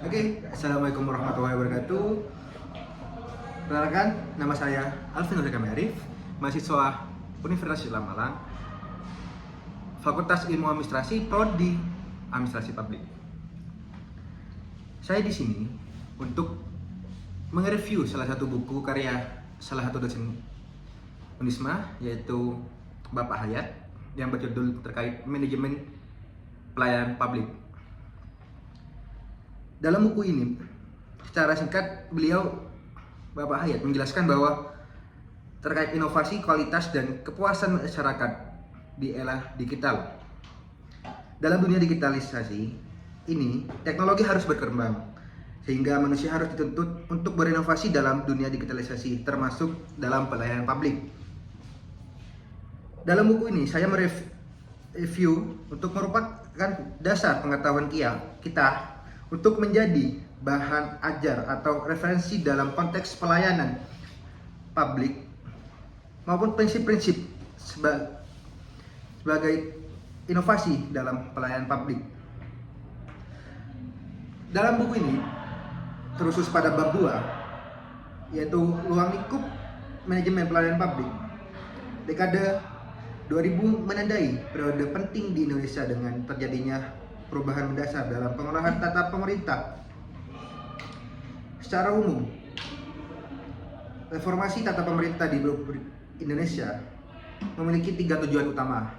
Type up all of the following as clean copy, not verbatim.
Assalamualaikum warahmatullahi wabarakatuh. Perkenalkan, nama saya Alvin Nurikami Arif, mahasiswa Universitas Islam Malang, Fakultas Ilmu Administrasi, Prodi Administrasi Publik. Saya di sini untuk mereview salah satu buku karya salah satu dosen Unisma, yaitu Bapak Hayat, yang berjudul terkait manajemen pelayanan publik. Dalam buku ini, secara singkat, Bapak Hayat menjelaskan bahwa terkait inovasi, kualitas, dan kepuasan masyarakat di era digital. Dalam dunia digitalisasi ini, teknologi harus berkembang, sehingga manusia harus dituntut untuk berinovasi dalam dunia digitalisasi, termasuk dalam pelayanan publik. Dalam buku ini, saya mereview untuk merupakan dasar pengetahuan kita untuk menjadi bahan ajar atau referensi dalam konteks pelayanan publik maupun prinsip-prinsip sebagai inovasi dalam pelayanan publik. Dalam buku ini terusus pada bab 2, yaitu ruang lingkup manajemen pelayanan publik. Dekade 2000 menandai periode penting di Indonesia dengan terjadinya perubahan mendasar dalam pengolahan tata pemerintah. Secara umum, reformasi tata pemerintah di Indonesia memiliki 3 tujuan utama,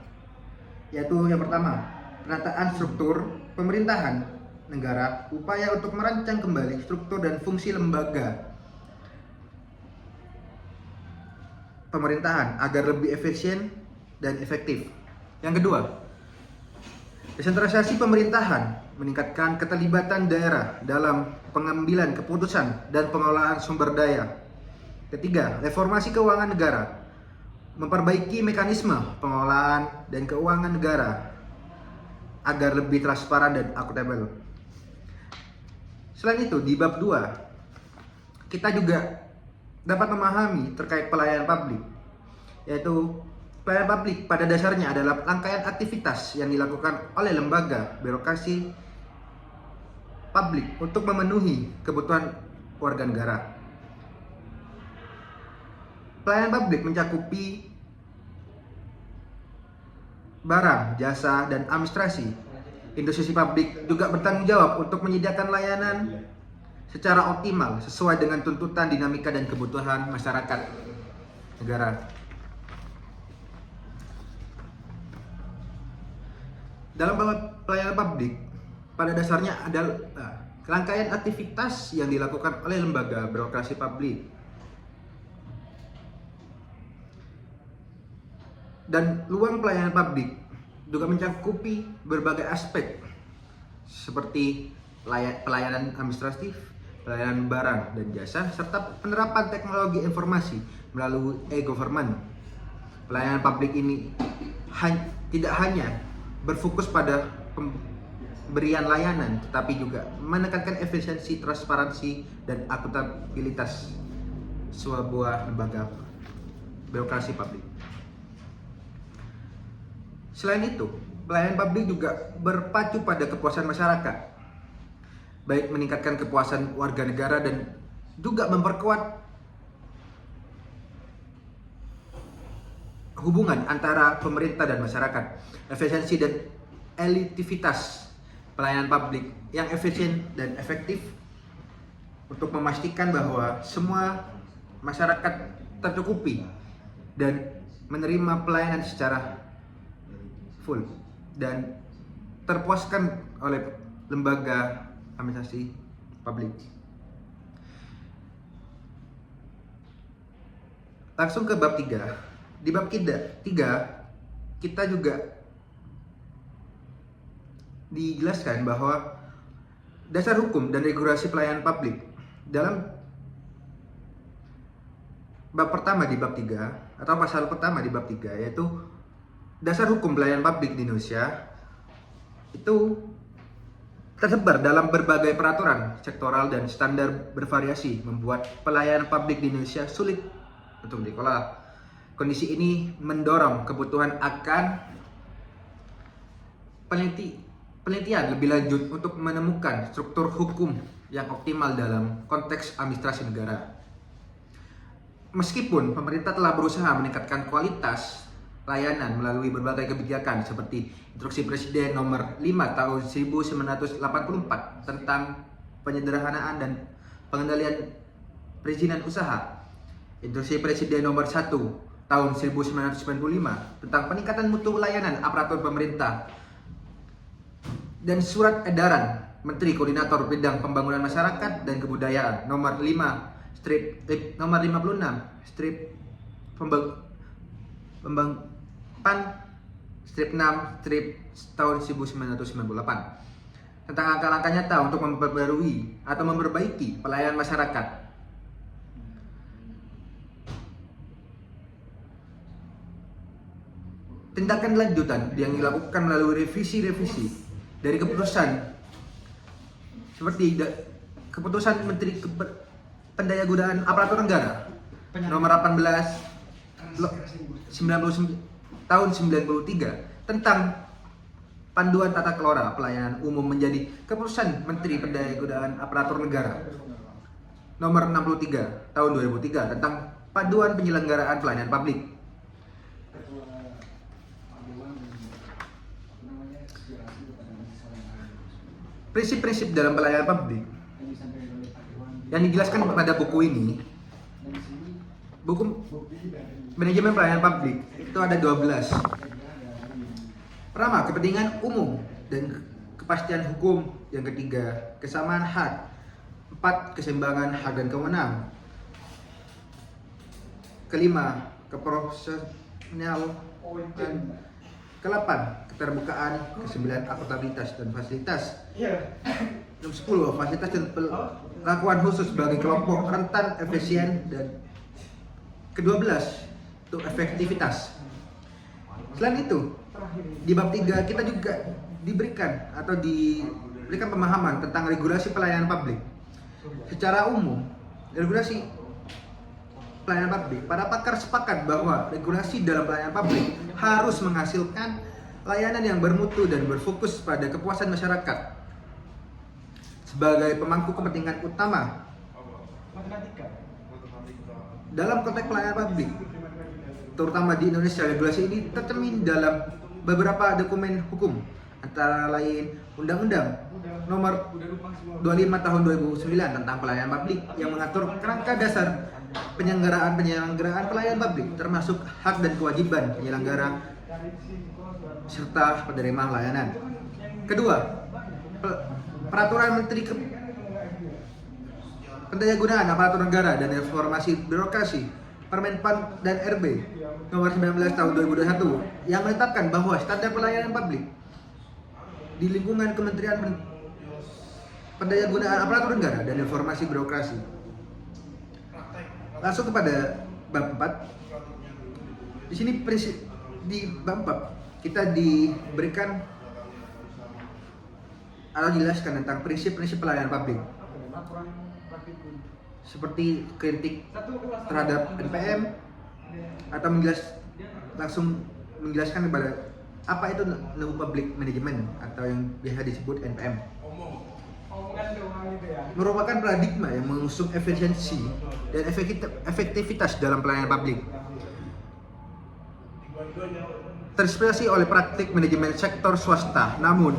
yaitu yang pertama, penataan struktur pemerintahan negara, upaya untuk merancang kembali struktur dan fungsi lembaga pemerintahan agar lebih efisien dan efektif. Yang kedua, desentralisasi pemerintahan, meningkatkan keterlibatan daerah dalam pengambilan keputusan dan pengelolaan sumber daya. Ketiga, reformasi keuangan negara, memperbaiki mekanisme pengelolaan dan keuangan negara agar lebih transparan dan akuntabel. Selain itu, di bab 2, kita juga dapat memahami terkait pelayanan publik, yaitu pelayanan publik pada dasarnya adalah rangkaian aktivitas yang dilakukan oleh lembaga birokrasi publik untuk memenuhi kebutuhan warga negara. Pelayanan publik mencakupi barang, jasa, dan administrasi. Institusi publik juga bertanggung jawab untuk menyediakan layanan secara optimal sesuai dengan tuntutan, dinamika, dan kebutuhan masyarakat negara. Dalam pelayanan publik, pada dasarnya adalah rangkaian aktivitas yang dilakukan oleh lembaga birokrasi publik. Dan ruang pelayanan publik juga mencakupi berbagai aspek seperti pelayanan administratif, pelayanan barang dan jasa, serta penerapan teknologi informasi melalui e-government. Pelayanan publik ini tidak hanya berfokus pada pemberian layanan, tetapi juga menekankan efisiensi, transparansi, dan akuntabilitas sebuah lembaga birokrasi publik. Selain itu, pelayanan publik juga berpacu pada kepuasan masyarakat, baik meningkatkan kepuasan warga negara dan juga memperkuat hubungan antara pemerintah dan masyarakat. Efisiensi dan elitivitas pelayanan publik yang efisien dan efektif untuk memastikan bahwa semua masyarakat tercukupi dan menerima pelayanan secara full dan terpuaskan oleh lembaga administrasi publik. Langsung ke bab 3. Di bab 3 kita juga dijelaskan bahwa dasar hukum dan regulasi pelayanan publik. Dalam bab pertama di bab 3 atau pasal pertama di bab 3, yaitu dasar hukum pelayanan publik di Indonesia, itu tersebar dalam berbagai peraturan sektoral dan standar bervariasi, membuat pelayanan publik di Indonesia sulit untuk dikelola. Kondisi ini mendorong kebutuhan akan peneliti penelitian lebih lanjut untuk menemukan struktur hukum yang optimal dalam konteks administrasi negara. Meskipun pemerintah telah berusaha meningkatkan kualitas layanan melalui berbagai kebijakan seperti Instruksi Presiden Nomor 5 Tahun 1984 tentang penyederhanaan dan pengendalian perizinan usaha, Instruksi Presiden Nomor 1 Tahun 1995 tentang peningkatan mutu layanan aparatur pemerintah, dan Surat Edaran Menteri Koordinator Bidang Pembangunan Masyarakat dan Kebudayaan Nomor 56 tahun 1998 tentang langkah-langkah nyata untuk memperbarui atau memperbaiki pelayanan masyarakat. Tindakan lanjutan yang dilakukan melalui revisi-revisi dari keputusan seperti keputusan Menteri Pendayagunaan Aparatur Negara Nomor 18 tahun 93 tentang Panduan Tata Kelola Pelayanan Umum menjadi keputusan Menteri Pendayagunaan Aparatur Negara Nomor 63 tahun 2003 tentang Panduan Penyelenggaraan Pelayanan Publik. Prinsip-prinsip dalam pelayanan publik yang dijelaskan pada buku ini, buku manajemen pelayanan publik, itu ada 12. Pertama, kepentingan umum dan kepastian hukum. Yang ketiga, kesamaan hak. 4, keseimbangan hak dan kewenangan. Kelima, keprofesionalan. Ke-8, keterbukaan. Ke-9, akuntabilitas dan fasilitas. Nomor 10, fasilitas dan perlakuan khusus bagi kelompok rentan, efisien, dan ke-12 itu efektivitas. Selain itu, di bab 3 kita juga diberikan pemahaman tentang regulasi pelayanan publik. Secara umum, regulasi pelayanan publik, para pakar sepakat bahwa regulasi dalam pelayanan publik harus menghasilkan layanan yang bermutu dan berfokus pada kepuasan masyarakat sebagai pemangku kepentingan utama. Dalam konteks pelayanan publik, terutama di Indonesia, regulasi ini tercermin dalam beberapa dokumen hukum, antara lain Undang-Undang Nomor 25 Tahun 2009 tentang pelayanan publik yang mengatur kerangka dasar penyelenggaraan pelayanan publik, termasuk hak dan kewajiban penyelenggara serta penerima layanan. Kedua, Peraturan Menteri Pendayagunaan Aparatur Negara dan Reformasi Birokrasi Permenpan dan RB Nomor 19 Tahun 2021 yang menetapkan bahwa standar pelayanan publik di lingkungan Kementerian Pendayagunaan Aparatur Negara dan Reformasi Birokrasi. Langsung kepada bab 4. Di sini di bab 4 kita diberikan atau dijelaskan tentang prinsip-prinsip pelayanan publik, seperti kritik terhadap NPM, atau langsung menjelaskan kepada apa itu New Public Management atau yang biasa disebut NPM. Merupakan paradigma yang mengusung efisiensi dan efektivitas dalam pelayanan publik. Terinspirasi oleh praktik manajemen sektor swasta, namun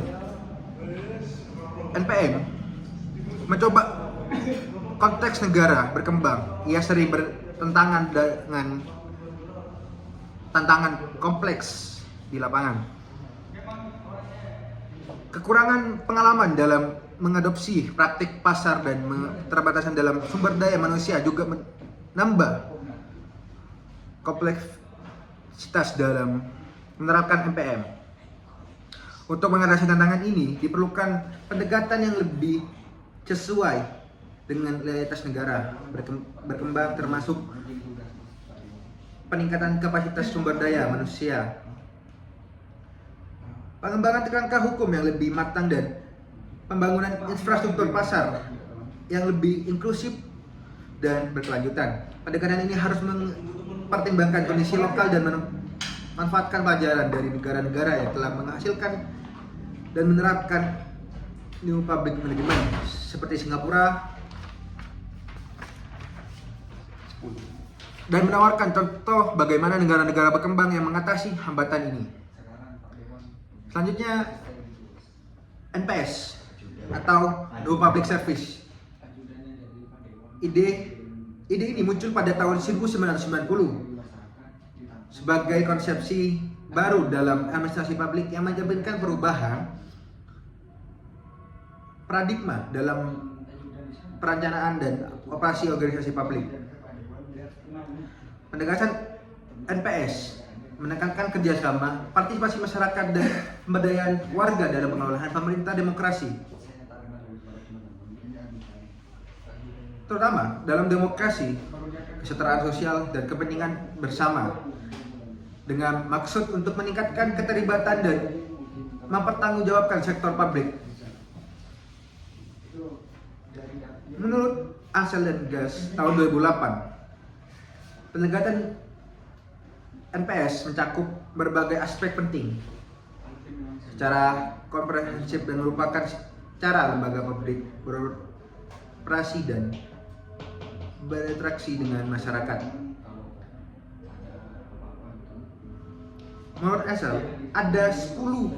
NPM mencoba konteks negara berkembang. Ia sering bertentangan dengan tantangan kompleks di lapangan. Kekurangan pengalaman dalam mengadopsi praktik pasar dan keterbatasan dalam sumber daya manusia juga menambah kompleksitas dalam menerapkan NPM. Untuk mengatasi tantangan ini diperlukan pendekatan yang lebih sesuai dengan realitas negara berkembang, termasuk peningkatan kapasitas sumber daya manusia, pengembangan kerangka hukum yang lebih matang, dan pembangunan infrastruktur pasar yang lebih inklusif dan berkelanjutan. Pendekatan ini harus mempertimbangkan kondisi lokal dan memanfaatkan pelajaran dari negara-negara yang telah menghasilkan dan menerapkan New Public Management seperti Singapura, dan menawarkan contoh bagaimana negara-negara berkembang yang mengatasi hambatan ini. Selanjutnya, NPS atau New Public Service. Ide ini muncul pada tahun 1990 sebagai konsepsi baru dalam administrasi publik yang mencerminkan perubahan paradigma dalam perencanaan dan operasi organisasi publik. Penegasan NPS menekankan kerjasama, partisipasi masyarakat, dan pemberdayaan warga dalam pengelolaan pemerintah demokrasi, terutama dalam demokrasi, kesetaraan sosial, dan kepentingan bersama, dengan maksud untuk meningkatkan keterlibatan dan mempertanggungjawabkan sektor publik. Menurut Ansel dan Gas tahun 2008, penegakan NPS mencakup berbagai aspek penting secara komprehensif dan merupakan cara lembaga publik beroperasi dan berinteraksi dengan masyarakat. Menurut Ansel, ada 10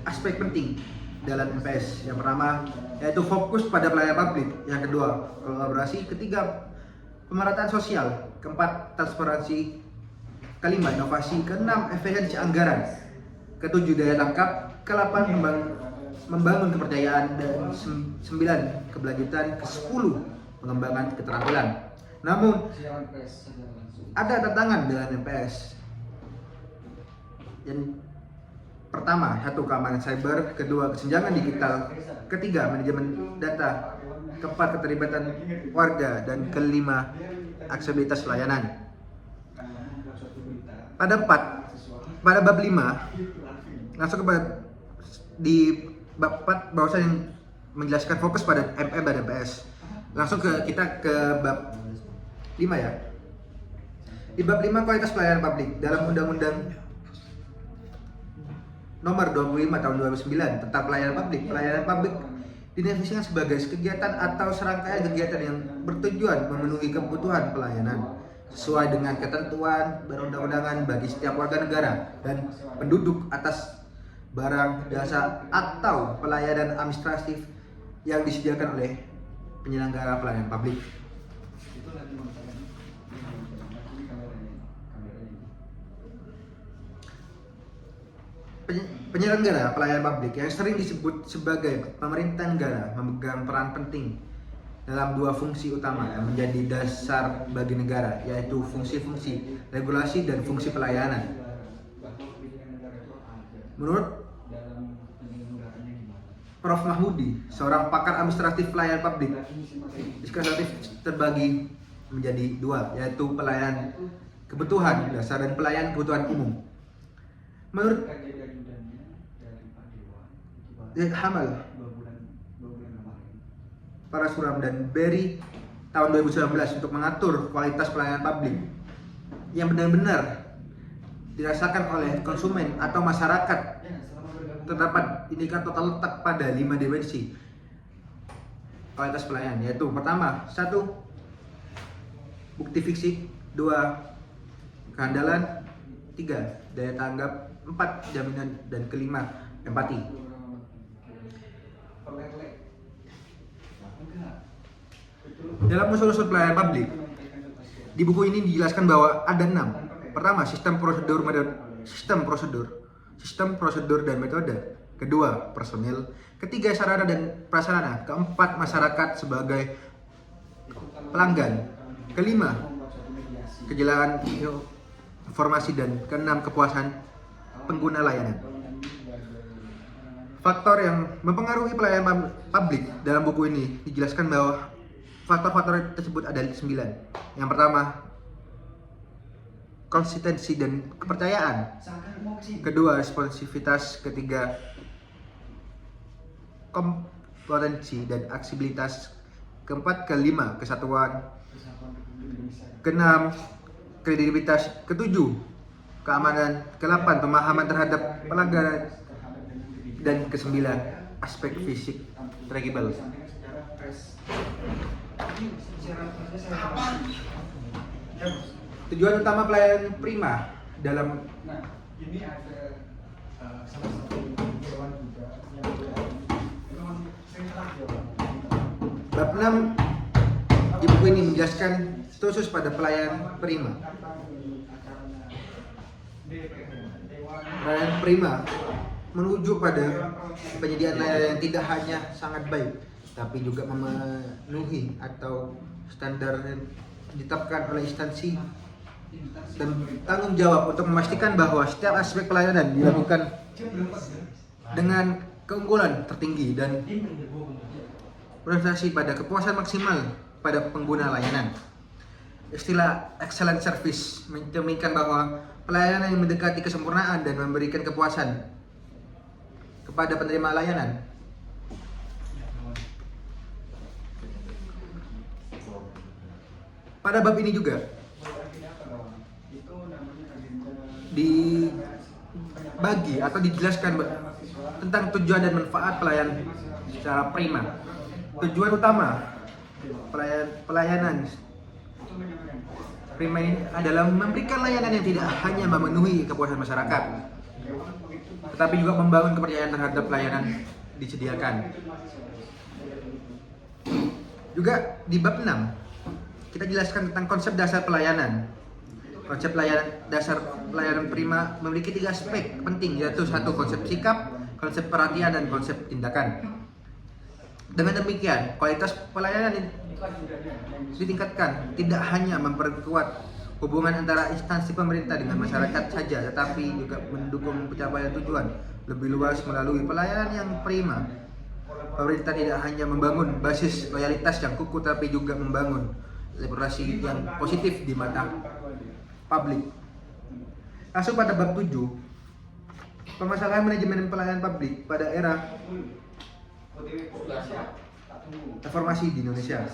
aspek penting dalam NPS. Yang pertama yaitu fokus pada pelayanan publik, yang kedua kolaborasi, ketiga pemerataan sosial, keempat transparansi, kelima inovasi, keenam efisiensi anggaran, ketujuh daya tangkap, ke-8 membangun kepercayaan, dan 9 keberlanjutan, ke-10 pengembangan keterampilan. Namun ada tantangan dengan NPS. Yang pertama, satu, keamanan cyber, kedua, kesenjangan digital, ketiga, manajemen data, keempat, keterlibatan warga, dan kelima, aksesibilitas layanan. Pada bab 5, langsung di bab 4 bahwasanya yang menjelaskan fokus pada MM dan NPS. Langsung kita ke bab 5 ya. Di bab 5, kualitas pelayanan publik, dalam Undang-Undang Nomor 25 Tahun 2009 tentang pelayanan publik didefinisikan sebagai kegiatan atau serangkaian kegiatan yang bertujuan memenuhi kebutuhan pelayanan sesuai dengan ketentuan perundang-undangan bagi setiap warga negara dan penduduk atas barang, jasa, atau pelayanan administratif yang disediakan oleh penyelenggara pelayanan publik. Penyelenggara pelayanan publik yang sering disebut sebagai pemerintah negara memegang peran penting dalam dua fungsi utama yang menjadi dasar bagi negara, yaitu fungsi-fungsi regulasi dan fungsi pelayanan. Menurut Prof. Mahmudi, seorang pakar administratif pelayanan publik, administratif terbagi menjadi dua, yaitu pelayanan kebutuhan dasar dan pelayanan kebutuhan umum. Menurut Hamal, Parasuram, dan Berry tahun 2019 untuk mengatur kualitas pelayanan publik yang benar-benar dirasakan oleh konsumen atau masyarakat, terdapat indikator terletak pada 5 dimensi kualitas pelayanan, yaitu pertama, 1, bukti fisik, 2, kehandalan, 3, daya tanggap, 4, jaminan, dan kelima, empati. Dalam usul-usul pelayanan publik, di buku ini dijelaskan bahwa ada 6. Pertama, sistem prosedur dan metode. Kedua, personil. Ketiga, sarana dan prasarana. Keempat, masyarakat sebagai pelanggan. Kelima, kejelasan informasi, dan keenam, kepuasan pengguna layanan. Faktor yang mempengaruhi pelayanan publik dalam buku ini dijelaskan bahwa faktor-faktor tersebut ada 9. Yang pertama, konsistensi dan kepercayaan. Kedua, responsivitas. Ketiga, kompetensi dan aksesibilitas. Keempat, kelima, kesatuan. Keenam, kredibilitas. Ketujuh, keamanan, ke-8 pemahaman terhadap pelanggaran, dan ke-9 aspek fisik trackable. Tujuan utama pelayanan prima dalam ini ada salah satu hewan juga yang memang sering bab 6 di buku ini menjelaskan khusus pada pelayanan prima. Pelayanan prima menuju pada penyediaan layanan yang tidak hanya sangat baik, tapi juga memenuhi atau standar yang ditetapkan oleh instansi dan tanggung jawab untuk memastikan bahwa setiap aspek pelayanan dilakukan dengan keunggulan tertinggi dan orientasi pada kepuasan maksimal pada pengguna layanan. Istilah excellent service mencerminkan bahwa pelayanan yang mendekati kesempurnaan dan memberikan kepuasan kepada penerima layanan. Pada bab ini juga dibagi atau dijelaskan tentang tujuan dan manfaat pelayanan secara prima. Tujuan utama pelayanan prima ini adalah memberikan layanan yang tidak hanya memenuhi kepuasan masyarakat, tetapi juga membangun kepercayaan terhadap layanan disediakan. Juga di bab 6 kita jelaskan tentang konsep dasar pelayanan. Konsep dasar pelayanan prima memiliki 3 aspek penting, yaitu 1. Konsep sikap, konsep perhatian, dan konsep tindakan. Dengan demikian, kualitas pelayanan ditingkatkan, tidak hanya memperkuat hubungan antara instansi pemerintah dengan masyarakat saja, tetapi juga mendukung pencapaian tujuan lebih luas melalui pelayanan yang prima. Pemerintah tidak hanya membangun basis loyalitas yang kukuh, tapi juga membangun reputasi yang positif di mata publik. Masuk pada bab 7, permasalahan manajemen pelayanan publik pada era reformasi di Indonesia.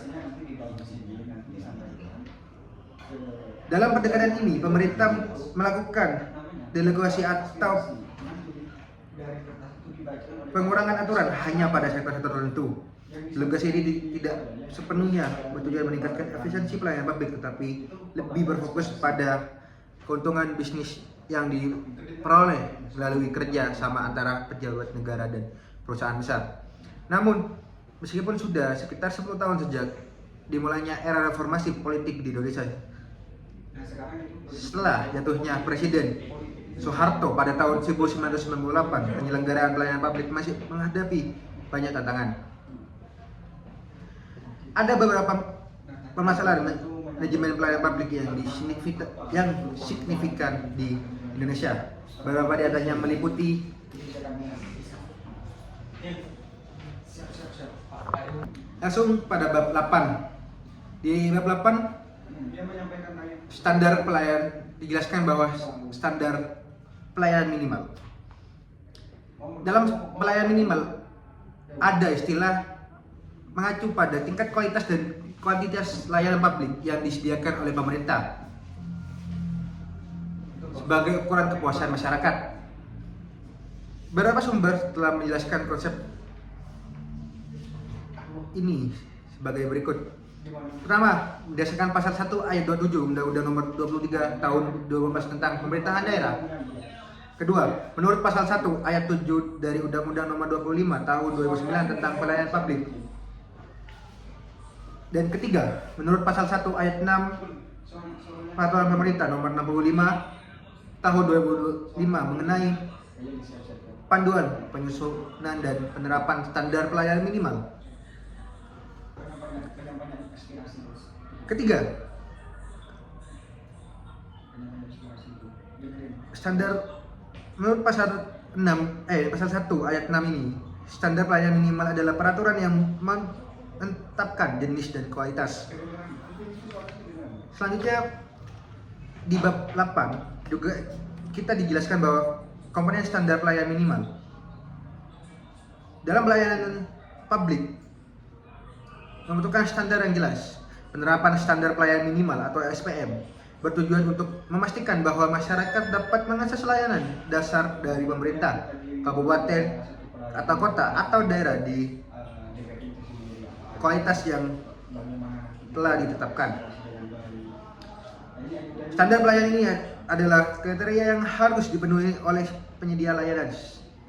Dalam pendekatan ini, pemerintah melakukan delegasi atau pengurangan aturan hanya pada sektor-sektor tertentu. Delegasi ini tidak sepenuhnya bertujuan meningkatkan efisiensi pelayanan publik, tetapi lebih berfokus pada keuntungan bisnis yang diperoleh melalui kerja sama antara pejabat negara dan perusahaan besar. Namun, meskipun sudah sekitar 10 tahun sejak dimulainya era reformasi politik di Indonesia, setelah jatuhnya Presiden Soeharto pada tahun 1998, penyelenggaraan pelayanan publik masih menghadapi banyak tantangan. Ada beberapa permasalahan manajemen pelayanan publik yang signifikan di Indonesia. Beberapa di antaranya meliputi langsung pada bab 8. Di bab 8 standar pelayanan dijelaskan bahwa standar pelayanan minimal. Dalam pelayanan minimal ada istilah mengacu pada tingkat kualitas dan kuantitas layanan publik yang disediakan oleh pemerintah sebagai ukuran kepuasan masyarakat. Beberapa sumber telah menjelaskan konsep ini sebagai berikut. Pertama, berdasarkan pasal 1 ayat 27 Undang-Undang Nomor 23 Tahun 2015 tentang Pemerintahan Daerah. Kedua, menurut pasal 1 ayat 7 dari Undang-Undang Nomor 25 Tahun 2009 tentang Pelayanan Publik. Dan ketiga, menurut pasal 1 ayat 6 Peraturan Pemerintah Nomor 65 Tahun 2005 mengenai panduan penyusunan dan penerapan standar pelayanan minimal. Ketiga, standar menurut pasal 1 ayat 6 ini, standar pelayanan minimal adalah peraturan yang menetapkan jenis dan kualitas. Selanjutnya di bab 8 juga kita dijelaskan bahwa komponen standar pelayanan minimal. Dalam pelayanan publik membutuhkan standar yang jelas. Penerapan standar pelayanan minimal atau SPM bertujuan untuk memastikan bahwa masyarakat dapat mengakses layanan dasar dari pemerintah, kabupaten, atau kota, atau daerah di kualitas yang telah ditetapkan. Standar pelayanan ini adalah kriteria yang harus dipenuhi oleh penyedia layanan.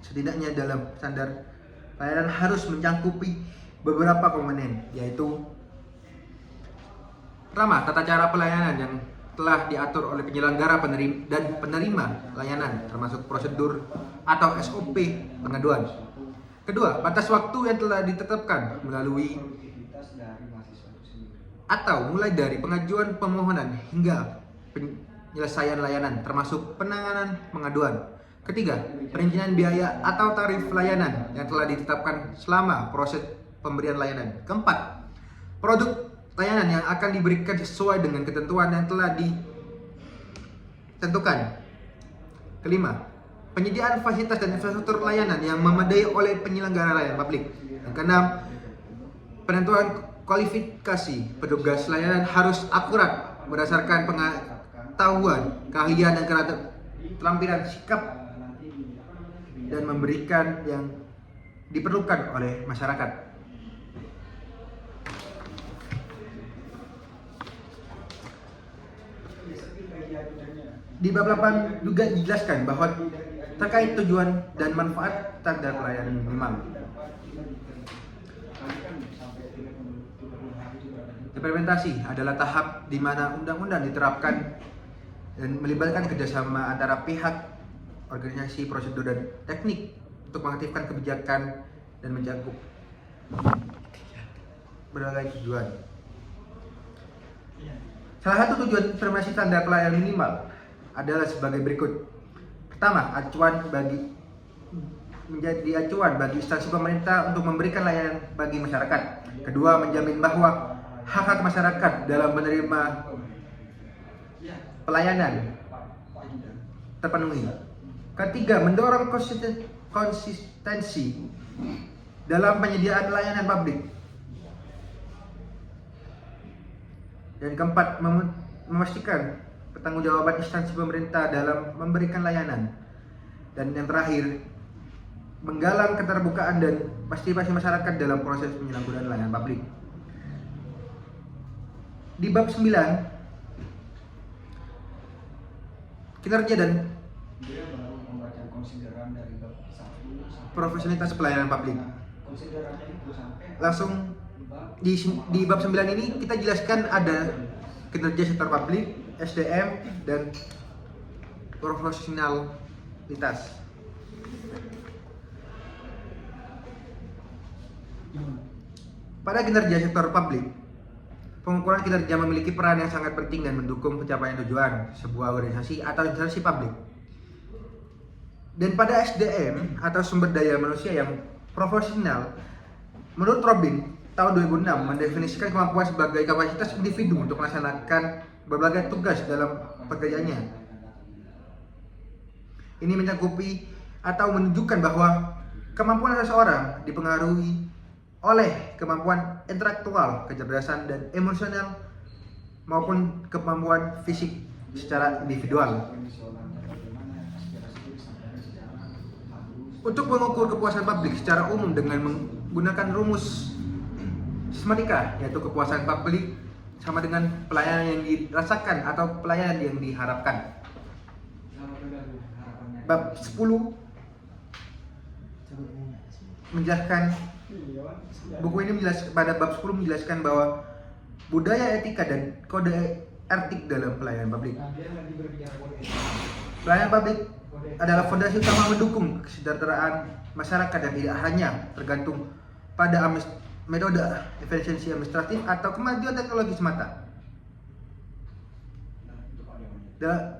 Setidaknya dalam standar pelayanan harus mencakupi beberapa komponen, yaitu pertama, tata cara pelayanan yang telah diatur oleh penyelenggara dan penerima layanan, termasuk prosedur atau SOP pengaduan. Kedua, batas waktu yang telah ditetapkan melalui atau mulai dari pengajuan permohonan hingga penyelesaian layanan, termasuk penanganan pengaduan. Ketiga, perincian biaya atau tarif layanan yang telah ditetapkan selama proses pemberian layanan. Keempat, produk layanan yang akan diberikan sesuai dengan ketentuan yang telah ditentukan. Kelima, penyediaan fasilitas dan infrastruktur layanan yang memadai oleh penyelenggara layanan publik. Yang keenam, penentuan kualifikasi petugas layanan harus akurat berdasarkan pengetahuan, keahlian, dan keterampilan sikap dan memberikan yang diperlukan oleh masyarakat. Di bab 8 juga dijelaskan bahwa terkait tujuan dan manfaat standar pelayanan minimal. Implementasi adalah tahap di mana undang-undang diterapkan dan melibatkan kerjasama antara pihak, organisasi, prosedur, dan teknik untuk mengaktifkan kebijakan dan mencakup berbagai tujuan. Salah satu tujuan implementasi standar pelayanan minimal adalah sebagai berikut. Pertama, menjadi acuan bagi instansi pemerintah untuk memberikan layanan bagi masyarakat. Kedua, menjamin bahwa hak-hak masyarakat dalam menerima pelayanan terpenuhi. Ketiga, mendorong konsistensi dalam penyediaan layanan publik. Dan keempat, memastikan pertanggungjawaban instansi pemerintah dalam memberikan layanan. Dan yang terakhir, menggalang keterbukaan dan partisipasi masyarakat dalam proses penyelenggaraan layanan publik. Di bab 9, kinerja dan profesionalitas pelayanan publik. Langsung di bab 9 ini kita jelaskan ada kinerja sektor publik, SDM, dan profesionalitas. Pada kinerja sektor publik, pengukuran kinerja memiliki peran yang sangat penting dan mendukung pencapaian tujuan sebuah organisasi atau instansi publik. Dan pada SDM atau sumber daya manusia yang profesional, menurut Robin, tahun 2006 mendefinisikan kemampuan sebagai kapasitas individu untuk melaksanakan berbagai tugas dalam pekerjaannya. Ini mencakupi atau menunjukkan bahwa kemampuan seseorang dipengaruhi oleh kemampuan intelektual, kecerdasan, dan emosional maupun kemampuan fisik secara individual. Untuk mengukur kepuasan publik secara umum dengan menggunakan rumus sistematika, yaitu kepuasan publik sama dengan pelayanan yang dirasakan atau pelayanan yang diharapkan. Bab 10 menjelaskan, buku ini pada bab 10 menjelaskan bahwa budaya etika dan kode etik dalam pelayanan publik. Pelayanan publik adalah fondasi utama mendukung kesejahteraan masyarakat yang tidak hanya tergantung pada metode efisiensi administratif atau kemajuan teknologi semata.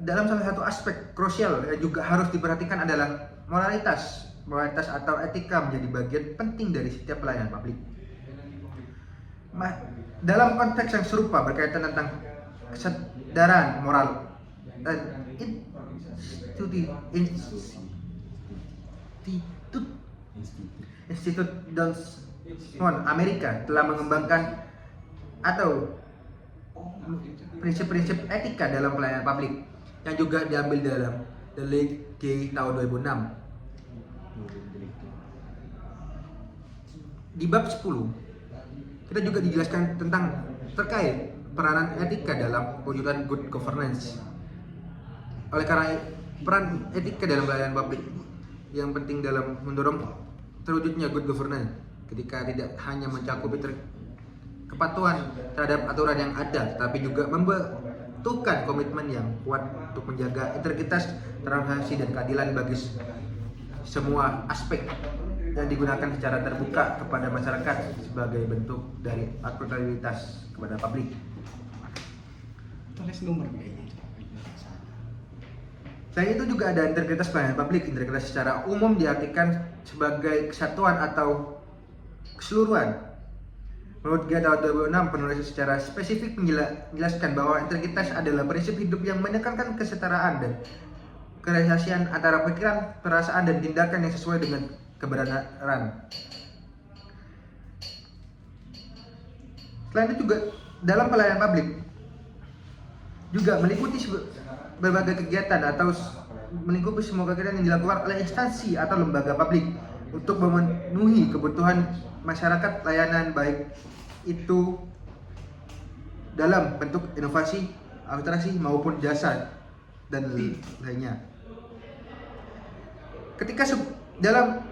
Dalam salah satu aspek krusial yang juga harus diperhatikan adalah moralitas atau etika menjadi bagian penting dari setiap pelayanan publik. Dalam konteks yang serupa berkaitan tentang kesadaran moral dan Institut Dawson Amerika telah mengembangkan atau prinsip-prinsip etika dalam pelayanan publik yang juga diambil dalam Delik G tahun 2006. Di bab 10 kita juga dijelaskan tentang terkait peranan etika dalam wujudkan good governance. Oleh karena peran etika dalam pelayanan publik yang penting dalam mendorong terwujudnya good governance ketika tidak hanya mencakupi kepatuhan terhadap aturan yang ada, tapi juga membutuhkan komitmen yang kuat untuk menjaga integritas, transparansi, dan keadilan bagi semua aspek yang digunakan secara terbuka kepada masyarakat sebagai bentuk dari akuntabilitas kepada publik. Tulis nomor kayaknya. Selain itu juga ada integritas pelayanan publik. Integritas secara umum diartikan sebagai kesatuan atau keseluruhan. Menurut G tahun 2006, penulis secara spesifik menjelaskan bahwa integritas adalah prinsip hidup yang menekankan kesetaraan dan kerahasiaan antara pikiran, perasaan, dan tindakan yang sesuai dengan kebenaran. Selain itu juga dalam pelayanan publik juga meliputi berbagai kegiatan atau melingkupi semua kegiatan yang dilakukan oleh instansi atau lembaga publik untuk memenuhi kebutuhan masyarakat layanan, baik itu dalam bentuk inovasi, administrasi maupun jasa dan lainnya. Ketika dalam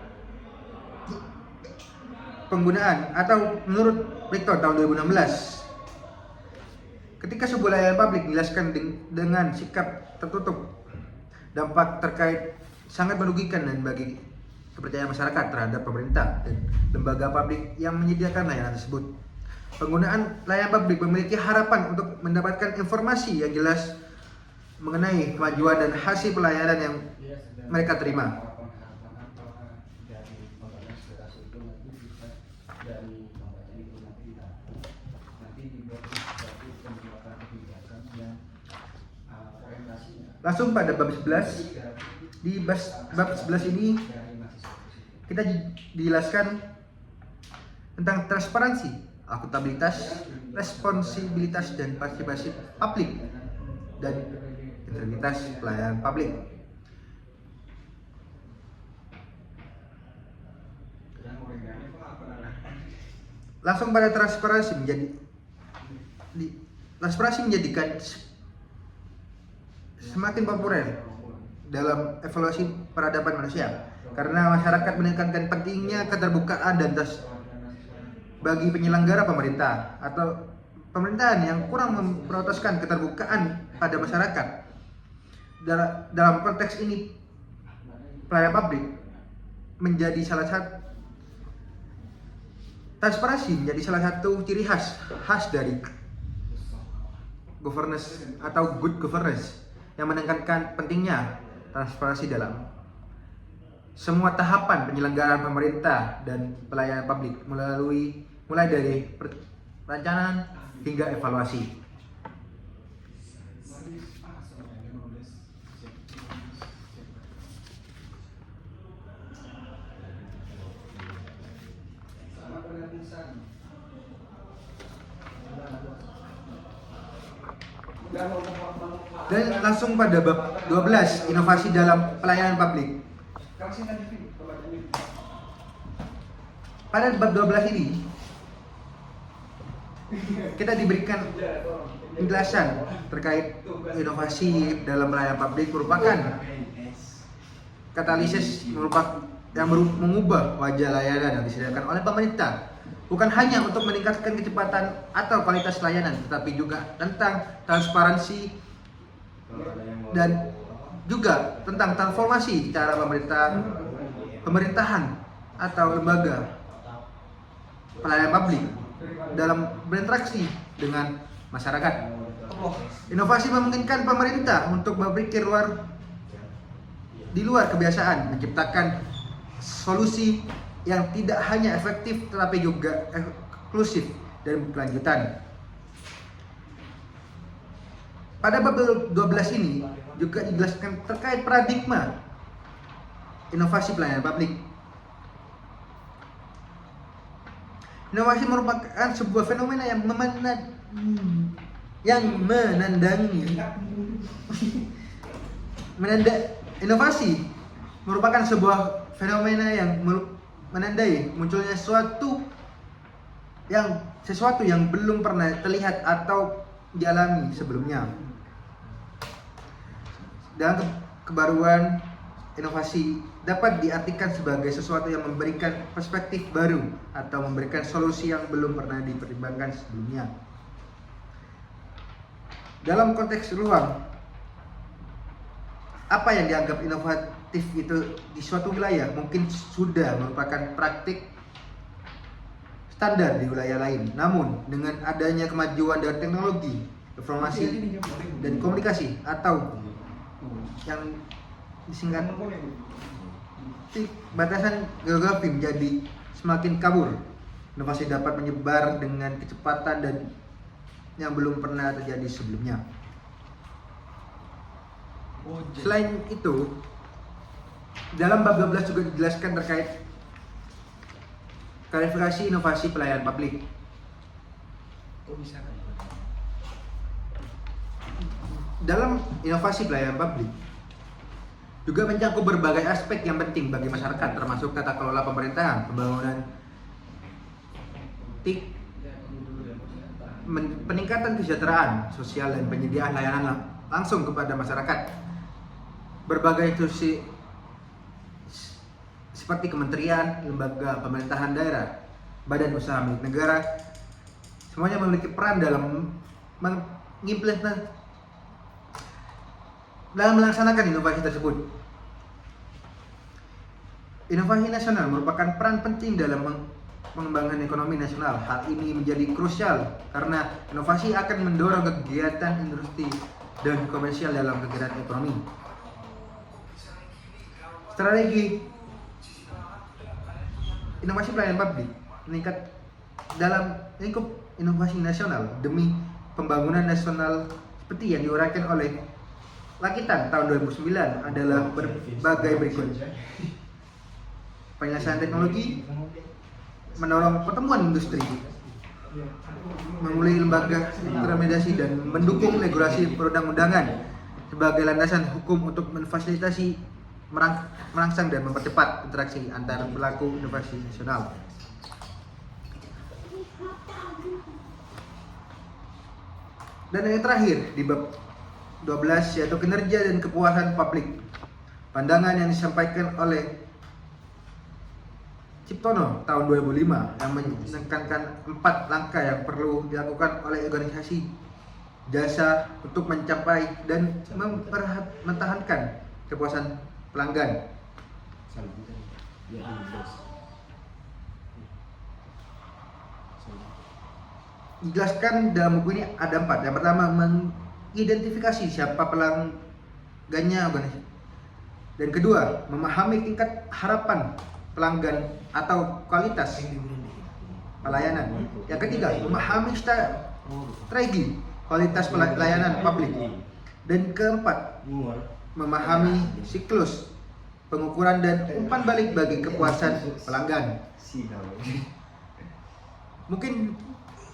penggunaan atau menurut Rector tahun 2016, ketika sebuah layanan publik dijelaskan dengan sikap tertutup, dampak terkait sangat merugikan dan bagi kepercayaan masyarakat terhadap pemerintah dan lembaga publik yang menyediakan layanan tersebut. Penggunaan layanan publik memiliki harapan untuk mendapatkan informasi yang jelas mengenai kemajuan dan hasil pelayanan yang mereka terima. Langsung pada bab 11. Di bab 11 ini kita dijelaskan tentang transparansi, akuntabilitas, responsibilitas, dan partisipasi publik dan integritas pelayanan publik. Langsung pada transparansi menjadikan semakin populer dalam evaluasi peradaban manusia karena masyarakat menekankan pentingnya keterbukaan dan bagi penyelenggara pemerintah atau pemerintahan yang kurang memprioritaskan keterbukaan pada masyarakat. Dalam konteks ini, pelayanan publik menjadi salah satu transparansi menjadi salah satu ciri khas dari governance atau good governance yang menekankan pentingnya transparansi dalam semua tahapan penyelenggaraan pemerintah dan pelayanan publik mulai dari perencanaan hingga evaluasi. Dan langsung pada bab 12, inovasi dalam pelayanan publik. Pada bab 12 ini kita diberikan penjelasan terkait inovasi dalam pelayanan publik merupakan katalisis yang mengubah wajah layanan yang disediakan oleh pemerintah, bukan hanya untuk meningkatkan kecepatan atau kualitas layanan, tetapi juga tentang transparansi dan juga tentang transformasi cara pemerintahan atau lembaga pelayanan publik dalam berinteraksi dengan masyarakat. Inovasi memungkinkan pemerintah untuk berpikir di luar kebiasaan, menciptakan solusi yang tidak hanya efektif tetapi juga inklusif dan berkelanjutan. Pada bab 12 ini juga dijelaskan terkait paradigma inovasi pelayanan publik. Inovasi merupakan sebuah fenomena yang yang inovasi merupakan sebuah fenomena yang menandai munculnya sesuatu yang belum pernah terlihat atau dialami sebelumnya. Dalam kebaruan, inovasi dapat diartikan sebagai sesuatu yang memberikan perspektif baru atau memberikan solusi yang belum pernah dipertimbangkan sebelumnya. Dalam konteks ruang, apa yang dianggap inovatif itu di suatu wilayah mungkin sudah merupakan praktik standar di wilayah lain. Namun, dengan adanya kemajuan dari teknologi, informasi, dan komunikasi atau yang disingkat batasan geografi menjadi semakin kabur, inovasi dapat menyebar dengan kecepatan dan yang belum pernah terjadi sebelumnya. Selain itu, dalam bab 12 juga dijelaskan terkait klarifikasi inovasi pelayanan publik. Dalam inovasi pelayanan publik juga mencakup berbagai aspek yang penting bagi masyarakat, termasuk tata kelola pemerintahan, pembangunan, peningkatan kesejahteraan sosial, dan penyediaan layanan langsung kepada masyarakat. Berbagai institusi seperti kementerian, lembaga pemerintahan daerah, badan usaha milik negara, semuanya memiliki peran dalam melaksanakan inovasi tersebut. Inovasi nasional merupakan peran penting dalam pengembangan ekonomi nasional. Hal ini menjadi krusial karena inovasi akan mendorong kegiatan industri dan komersial dalam kegiatan ekonomi. Strategi inovasi pelayanan publik meningkat dalam lingkup inovasi nasional demi pembangunan nasional seperti yang diuraikan oleh Lakitan tahun 2009 adalah berbagai berikut: penyelesaian teknologi, mendorong pertemuan industri, memulai lembaga intermediasi, dan mendukung regulasi perundang-undangan sebagai landasan hukum untuk memfasilitasi, merangsang, dan mempercepat interaksi antar pelaku inovasi nasional. Dan yang terakhir di bab 12 yaitu kinerja dan kepuasan publik. Pandangan yang disampaikan oleh Ciptono tahun 2005 yang menekankan 4 langkah yang perlu dilakukan oleh organisasi jasa untuk mencapai dan mempertahankan kepuasan pelanggan. Dijelaskan dalam buku ini ada 4. Yang pertama, mengidentifikasi siapa pelanggannya organisasi. Dan kedua, memahami tingkat harapan pelanggan atau kualitas pelayanan. Yang ketiga, memahami strategi kualitas pelayanan publik. Dan keempat, memahami siklus pengukuran dan umpan balik bagi kepuasan pelanggan. Mungkin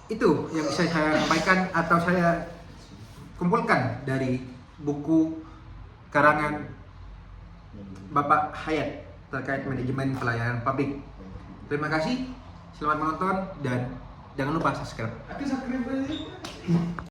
itu yang bisa saya sampaikan atau saya kumpulkan dari buku karangan Bapak Hayat terkait manajemen pelayanan publik. Terima kasih, selamat menonton, dan jangan lupa subscribe.